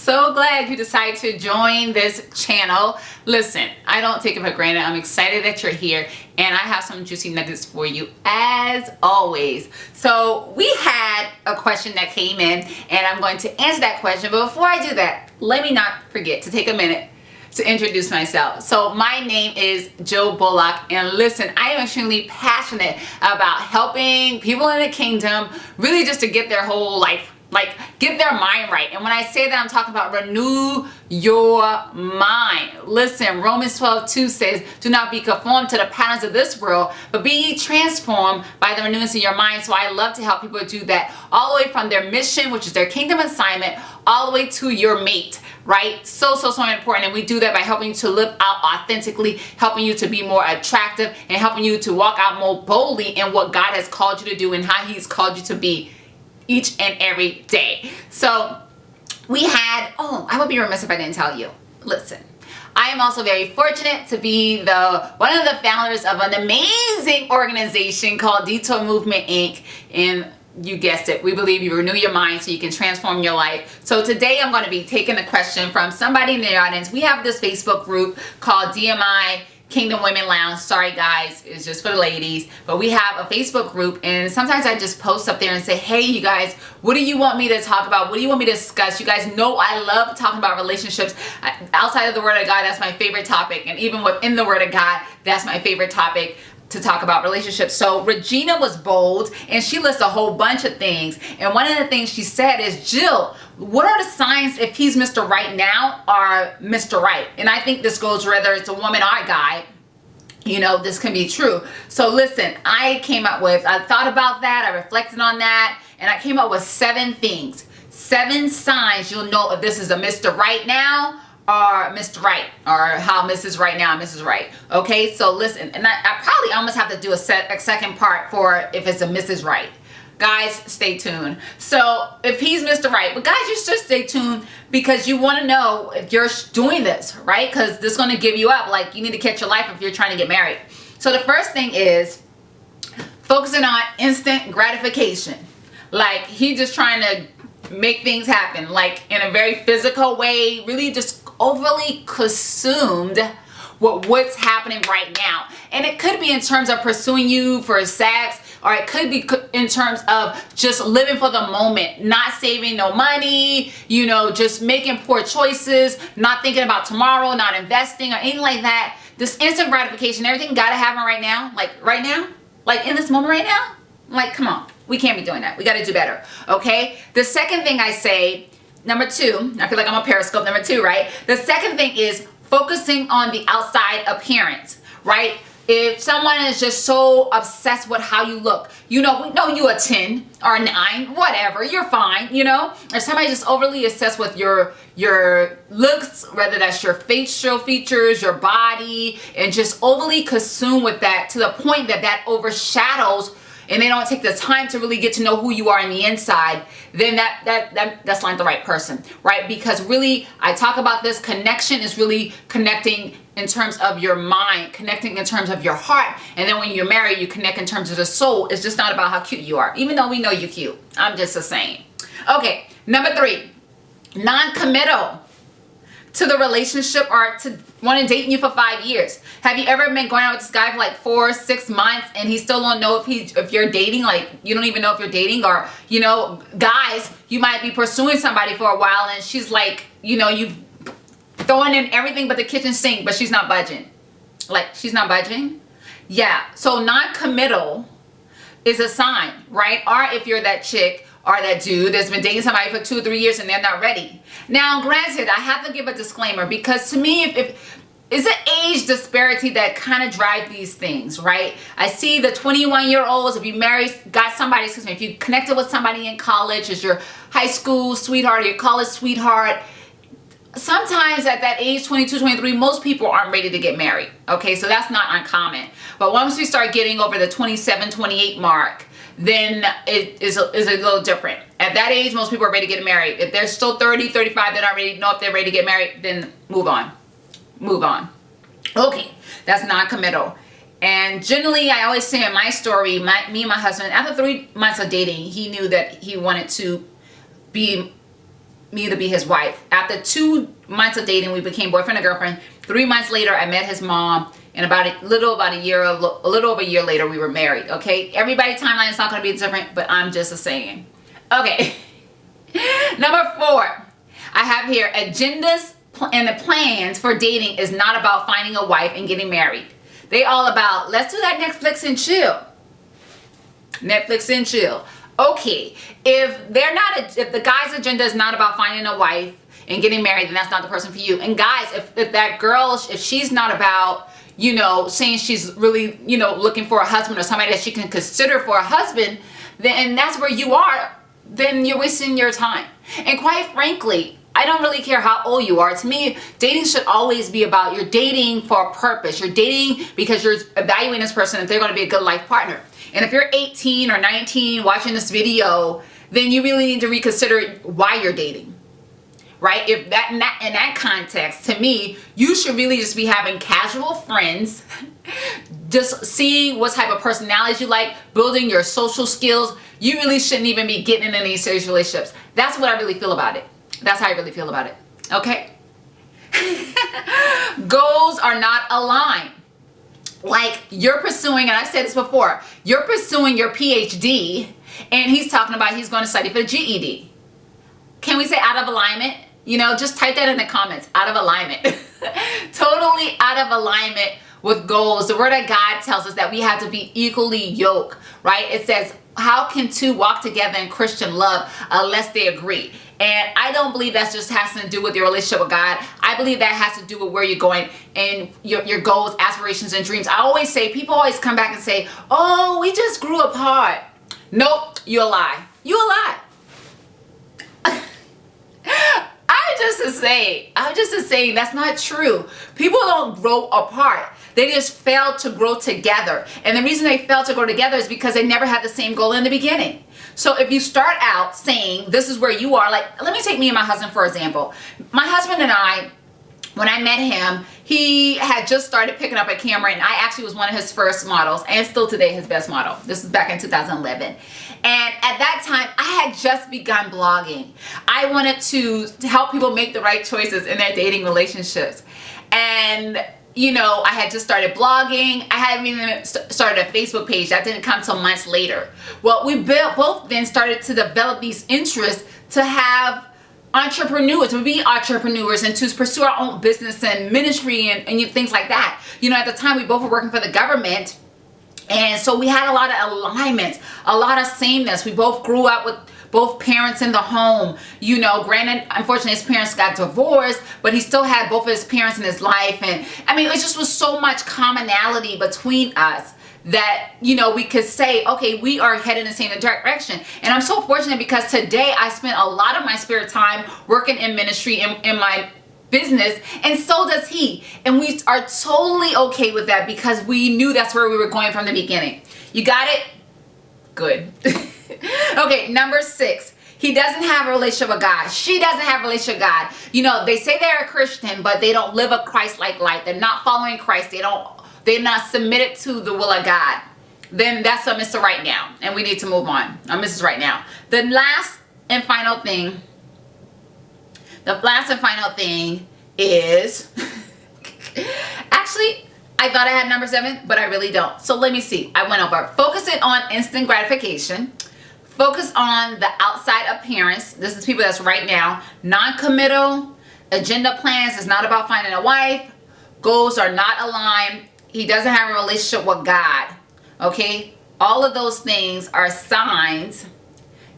so glad you decided to join this channel. Listen, I don't take it for granted. I'm excited that you're here, and I have some juicy nuggets for you as always. So we had a question that came in, and I'm going to answer that question. But before I do that, let me not forget to take a minute to introduce myself. So my name is Jill Bullock, and listen, I am extremely passionate about helping people in the kingdom really just to get their whole life, get their mind right. And when I say that, I'm talking about renew your mind. Listen, Romans 12:2 says, do not be conformed to the patterns of this world, but be ye transformed by the renewance of your mind. So I love to help people do that all the way from their mission, which is their kingdom assignment, all the way to your mate, right? So important. And we do that by helping you to live out authentically, helping you to be more attractive, and helping you to walk out more boldly in what God has called you to do and how He's called you to be each and every day. So we had, I would be remiss if I didn't tell you. Listen, I am also very fortunate to be one of the founders of an amazing organization called Detour Movement Inc. And you guessed it, we believe you renew your mind so you can transform your life. So today I'm going to be taking a question from somebody in the audience. We have this Facebook group called DMI Kingdom Women Lounge. Sorry guys, it's just for the ladies. But we have a Facebook group, and sometimes I just post up there and say, hey you guys, what do you want me to talk about? What do you want me to discuss? You guys know I love talking about relationships. Outside of the Word of God, that's my favorite topic. And even within the Word of God, that's my favorite topic to talk about relationships. So Regina was bold, and she lists a whole bunch of things. And one of the things she said is, Jill, what are the signs if he's Mr. Right now or Mr. Right? And I think this goes whether it's a woman or a guy. You know, this can be true. So listen, I thought about that, I reflected on that, and I came up with 7 things. 7 signs you'll know if this is a Mr. Right now or Mr. Right, or how Mrs. Right now, Mrs. Right. Okay, so listen, and I probably almost have to do a second part for if it's a Mrs. Right. Guys, stay tuned. So if he's Mr. Right, but guys, you should stay tuned because you want to know if you're doing this, right? Because this is going to give you up. Like, you need to catch your life if you're trying to get married. So the first thing is focusing on instant gratification. Like, he just trying to make things happen, like in a very physical way, really just overly consumed with what's happening right now. And it could be in terms of pursuing you for sex, or it could be in terms of just living for the moment, not saving no money, you know, just making poor choices, not thinking about tomorrow, not investing or anything like that. This instant gratification, everything gotta happen right now, like in this moment right now. Like, come on, we can't be doing that. We gotta do better, okay? The second thing I say, number 2, I feel like I'm a periscope, number 2, right? The second thing is focusing on the outside appearance, right? If someone is just so obsessed with how you look, you know, we know you a 10 or a 9, whatever, you're fine, you know? If somebody's just overly obsessed with your looks, whether that's your facial features, your body, and just overly consumed with that to the point that that overshadows, and they don't take the time to really get to know who you are on the inside, then that's not the right person, right? Because really, I talk about this, connection is really connecting in terms of your mind, connecting in terms of your heart, and then when you're married, you connect in terms of the soul. It's just not about how cute you are, even though we know you're cute. I'm just the same. Okay, number 3, non-committal to the relationship or to one and dating you for 5 years. Have you ever been going out with this guy for like 4 or 6 months and he still don't know if you're dating? Like, you don't even know if you're dating. Or, you know, guys, you might be pursuing somebody for a while and she's like, you know, you've throwing in everything but the kitchen sink, but she's not budging. Like, she's not budging. Yeah, so non-committal is a sign, right? Or if you're that chick or that dude that's been dating somebody for 2 or 3 years and they're not ready. Now, granted, I have to give a disclaimer because to me, if it's an age disparity that kind of drive these things, right? I see the 21-year-olds, if you if you connected with somebody in college as your high school sweetheart or your college sweetheart, sometimes at that age, 22, 23, most people aren't ready to get married. Okay, so that's not uncommon. But once we start getting over the 27, 28 mark, then it is a little different. At that age, most people are ready to get married. If they're still 30, 35, they don't really know if they're ready to get married, then move on. Move on. Okay, that's non-committal. And generally, I always say in my story, me and my husband, after 3 months of dating, he knew that he wanted to be me to be his wife. After 2 months of dating, we became boyfriend and girlfriend. 3 months later, I met his mom. And a little over a year later, we were married. Okay, everybody's timeline is not going to be different, but I'm just saying. Okay. Number 4, I have here agendas and the plans for dating is not about finding a wife and getting married. They all about, let's do that Netflix and chill. Netflix and chill. Okay, if the guy's agenda is not about finding a wife and getting married, then that's not the person for you. And guys, if that girl, if she's not about, you know, saying she's really, you know, looking for a husband or somebody that she can consider for a husband, then that's where you are, then you're wasting your time. And quite frankly, I don't really care how old you are. To me, dating should always be about, you're dating for a purpose. You're dating because you're evaluating this person if they're going to be a good life partner. And if you're 18 or 19 watching this video, then you really need to reconsider why you're dating. Right? If that in that context, to me, you should really just be having casual friends, just seeing what type of personalities you like, building your social skills. You really shouldn't even be getting in any serious relationships. That's what I really feel about it. That's how I really feel about it. Okay? Goals are not aligned. Like you're pursuing, and I've said this before, you're pursuing your PhD, and he's talking about he's going to study for the GED. Can we say out of alignment? You know, just type that in the comments. Out of alignment. Totally out of alignment with goals. The word of God tells us that we have to be equally yoked, right? It says, how can two walk together in Christian love unless they agree? And I don't believe that just has to do with your relationship with God. I believe that has to do with where you're going and your goals, aspirations, and dreams. I always say, people always come back and say, oh, we just grew apart. Nope, you're a lie. You're a lie. I'm just saying that's not true. People don't grow apart. They just fail to grow together. And the reason they fail to grow together is because they never had the same goal in the beginning. So if you start out saying this is where you are, like, let me take me and my husband for example. My husband and I, when I met him, he had just started picking up a camera, and I actually was one of his first models, and still today his best model. This is back in 2011. And at that time, I had just begun blogging. I wanted to help people make the right choices in their dating relationships. And, you know, I had just started blogging. I hadn't even started a Facebook page. That didn't come till months later. Well, we both then started to develop these interests to have entrepreneurs, to be entrepreneurs, and to pursue our own business and ministry and things like that. You know, at the time, we both were working for the government. And so we had a lot of alignments, a lot of sameness. We both grew up with both parents in the home. You know, granted, unfortunately, his parents got divorced, but he still had both of his parents in his life. And I mean, it just was so much commonality between us that, you know, we could say, okay, we are headed in the same direction. And I'm so fortunate because today I spent a lot of my spare time working in ministry in my business, and so does he. And we are totally okay with that because we knew that's where we were going from the beginning. You got it? Good. Okay, number 6. He doesn't have a relationship with God. She doesn't have a relationship with God. You know, they say they're a Christian, but they don't live a Christ-like life. They're not following Christ. They're not submitted to the will of God. Then that's a Mr. Right Now, and we need to move on. A Mrs. Right Now. The last and final thing is, actually, I thought I had number 7, but I really don't. So let me see. I went over. Focusing on instant gratification. Focus on the outside appearance. This is people that's right now. Non-committal. Agenda plans is not about finding a wife. Goals are not aligned. He doesn't have a relationship with God. Okay? All of those things are signs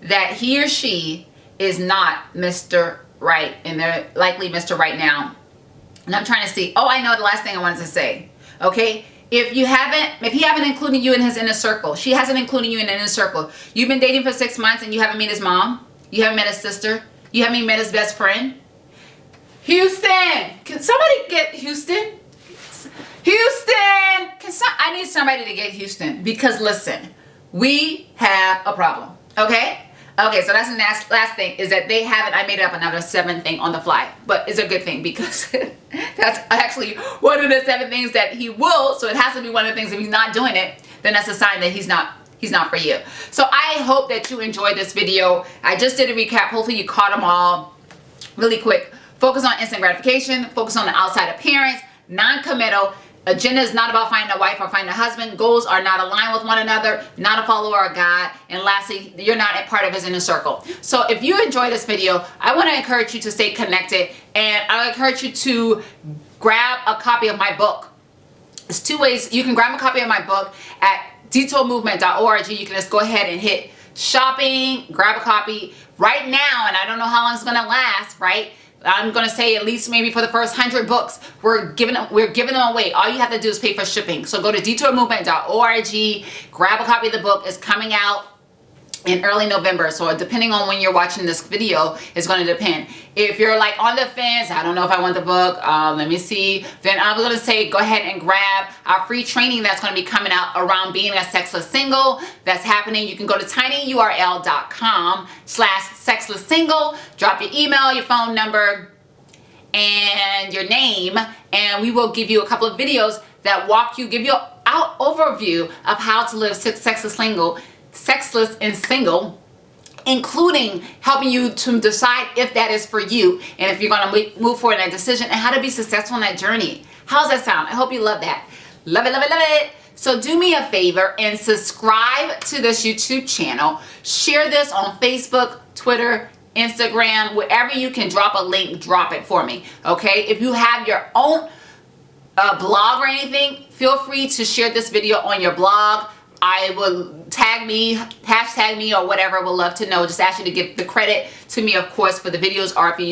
that he or she is not Mr. Right, and they're likely Mr. Right Now. And I'm trying to see. Oh, I know the last thing I wanted to say. Okay, if he haven't included you in his inner circle, she hasn't included you in the inner circle. You've been dating for 6 months and you haven't met his mom. You haven't met his sister. You haven't met his best friend. Houston, can somebody get Houston? Houston, I need somebody to get Houston because listen, we have a problem. Okay. Okay, so that's the last thing is that they haven't. I made up another 7th thing on the fly, but it's a good thing because that's actually one of the 7 things that he will. So it has to be one of the things. If he's not doing it, then that's a sign that he's not for you. So I hope that you enjoyed this video. I just did a recap. Hopefully you caught them all. really quick. Focus on instant gratification. Focus on the outside appearance. Non-committal. Agenda is not about finding a wife or finding a husband. Goals are not aligned with one another. Not a follower of God. And lastly, you're not a part of his inner circle. So if you enjoyed this video, I want to encourage you to stay connected. And I encourage you to grab a copy of my book. There's two ways. You can grab a copy of my book at detourmovement.org. You can just go ahead and hit shopping, grab a copy right now. And I don't know how long it's going to last, right? I'm going to say at least maybe for the first 100 books, we're giving them away. All you have to do is pay for shipping. So go to detourmovement.org, grab a copy of the book. It's coming out in early November. So depending on when you're watching this video, it's going to depend. If you're like on the fence, I don't know if I want the book, let me see, then I'm going to say go ahead and grab our free training that's going to be coming out around being a sexless single. That's happening. You can go to tinyurl.com/sexless single, drop your email, your phone number, and your name, and we will give you a couple of videos that give you an overview of how to live sexless and single, including helping you to decide if that is for you and if you're going to move forward in that decision and how to be successful in that journey. How's that sound? I hope you love that. Love it, love it, love it. So do me a favor and subscribe to this YouTube channel. Share this on Facebook, Twitter, Instagram, wherever you can drop a link, drop it for me. Okay? If you have your own blog or anything, feel free to share this video on your blog. I will hashtag me or whatever. Would love to know. Just ask you to give the credit to me, of course, for the videos, or if you